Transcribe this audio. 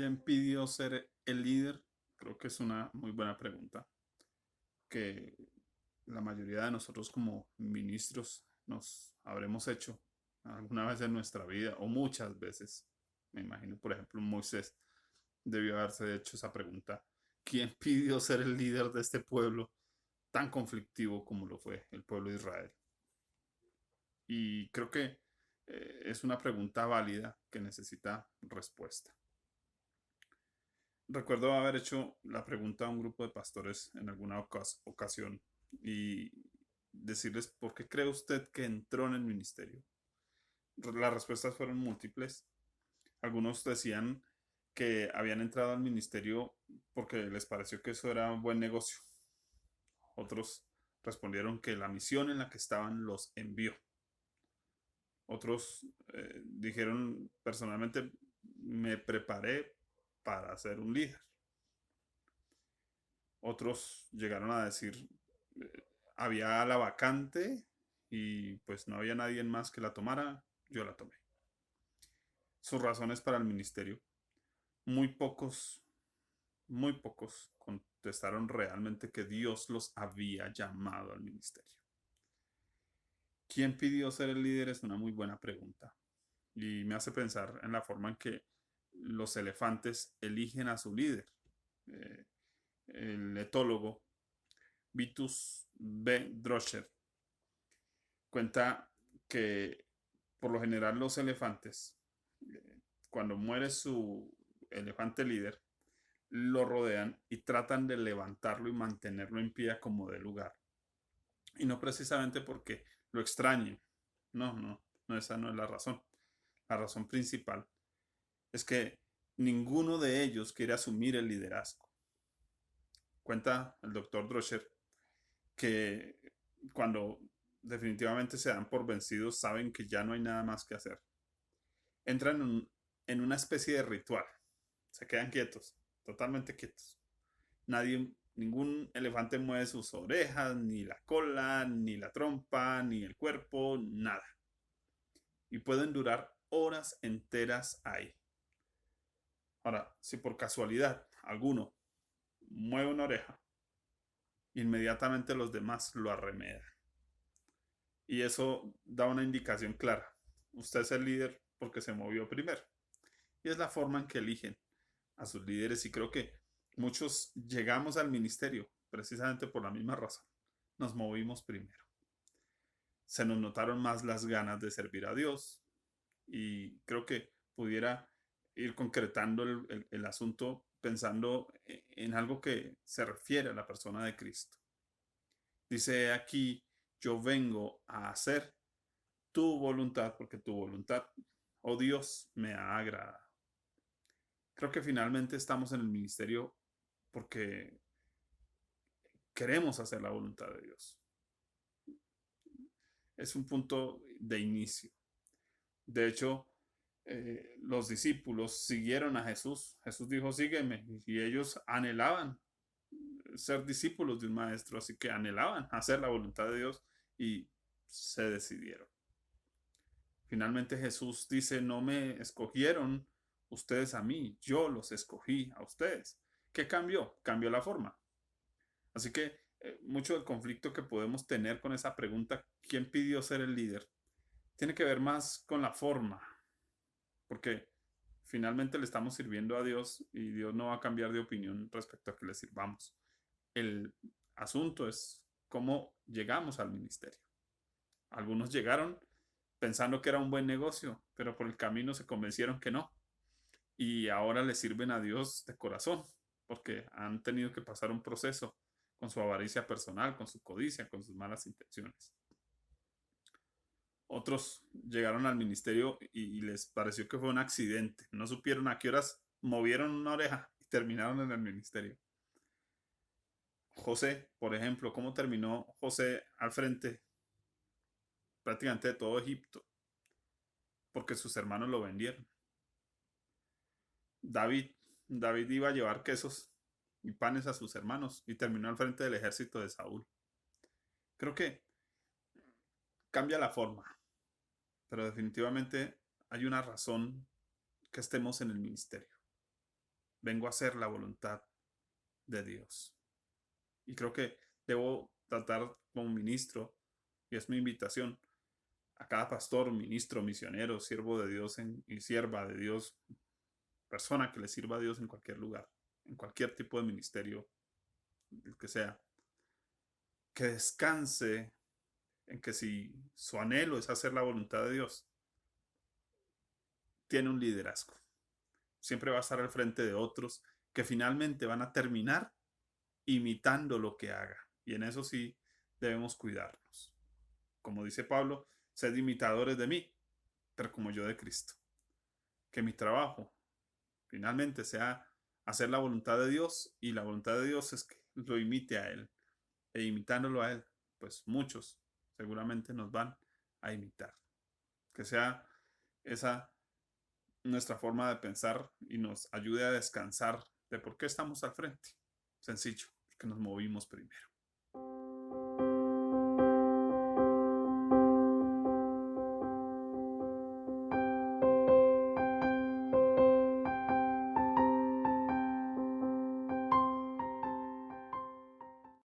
¿Quién pidió ser el líder? Creo que es una muy buena pregunta que la mayoría de nosotros como ministros nos habremos hecho alguna vez en nuestra vida o muchas veces. Me imagino, por ejemplo, Moisés debió haberse hecho esa pregunta. ¿Quién pidió ser el líder de este pueblo tan conflictivo como lo fue el pueblo de Israel? Y creo que es una pregunta válida que necesita respuesta. Recuerdo haber hecho la pregunta a un grupo de pastores en alguna ocasión y decirles, ¿por qué cree usted que entró en el ministerio? Las respuestas fueron múltiples. Algunos decían que habían entrado al ministerio porque les pareció que eso era un buen negocio. Otros respondieron que la misión en la que estaban los envió. Otros dijeron, personalmente, me preparé para ser un líder. Otros llegaron a decir, había la vacante y pues no había nadie más que la tomara, yo la tomé. Sus razones para el ministerio. Muy pocos, muy pocos contestaron realmente que Dios los había llamado al ministerio. ¿Quién pidió ser el líder? Es una muy buena pregunta y me hace pensar en la forma en que los elefantes eligen a su líder. Eh, el etólogo Vitus B. Droscher cuenta que por lo general los elefantes, cuando muere su elefante líder, lo rodean y tratan de levantarlo y mantenerlo en pie como de lugar. Y no precisamente porque lo extrañen. No, esa no es la razón. La razón principal es que ninguno de ellos quiere asumir el liderazgo. Cuenta el doctor Droscher que cuando definitivamente se dan por vencidos, saben que ya no hay nada más que hacer. Entran en una especie de ritual. Se quedan quietos, totalmente quietos. Ningún elefante mueve sus orejas, ni la cola, ni la trompa, ni el cuerpo, nada. Y pueden durar horas enteras ahí. Ahora, si por casualidad alguno mueve una oreja, inmediatamente los demás lo arremedan. Y eso da una indicación clara. Usted es el líder porque se movió primero. Y es la forma en que eligen a sus líderes y creo que muchos llegamos al ministerio precisamente por la misma razón. Nos movimos primero. Se nos notaron más las ganas de servir a Dios y creo que pudiera ir concretando el asunto pensando en algo que se refiere a la persona de Cristo. Dice aquí, yo vengo a hacer tu voluntad porque tu voluntad, oh Dios, me ha agradado. Creo que finalmente estamos en el ministerio porque queremos hacer la voluntad de Dios. Es un punto de inicio. De hecho, los discípulos siguieron a Jesús. Jesús dijo, sígueme. Y ellos anhelaban ser discípulos de un maestro, así que anhelaban hacer la voluntad de Dios y se decidieron. Finalmente Jesús dice, no me escogieron ustedes a mí, yo los escogí a ustedes. ¿Qué cambió? Cambió la forma. Así que mucho del conflicto que podemos tener con esa pregunta, ¿quién pidió ser el líder? Tiene que ver más con la forma, porque finalmente le estamos sirviendo a Dios y Dios no va a cambiar de opinión respecto a que le sirvamos. El asunto es cómo llegamos al ministerio. Algunos llegaron pensando que era un buen negocio, pero por el camino se convencieron que no. Y ahora le sirven a Dios de corazón, porque han tenido que pasar un proceso con su avaricia personal, con su codicia, con sus malas intenciones. Otros llegaron al ministerio y les pareció que fue un accidente. No supieron a qué horas movieron una oreja y terminaron en el ministerio. José, por ejemplo, ¿cómo terminó José al frente prácticamente de todo Egipto? Porque sus hermanos lo vendieron. David, David iba a llevar quesos y panes a sus hermanos y terminó al frente del ejército de Saúl. Creo que cambia la forma, pero definitivamente hay una razón que estemos en el ministerio. vengo a hacer la voluntad de Dios. Y creo que debo tratar como ministro, y es mi invitación a cada pastor, ministro, misionero, siervo de Dios y sierva de Dios, persona que le sirva a Dios en cualquier lugar, en cualquier tipo de ministerio, el que sea, que descanse en que si su anhelo es hacer la voluntad de Dios, tiene un liderazgo. Siempre va a estar al frente de otros que finalmente van a terminar imitando lo que haga. Y en eso sí debemos cuidarnos. Como dice Pablo, sed imitadores de mí, pero como yo de Cristo. Que mi trabajo finalmente sea hacer la voluntad de Dios, y la voluntad de Dios es que lo imite a Él. E imitándolo a Él, pues muchos seguramente nos van a imitar. Que sea esa nuestra forma de pensar y nos ayude a descansar de por qué estamos al frente. Sencillo, porque nos movimos primero.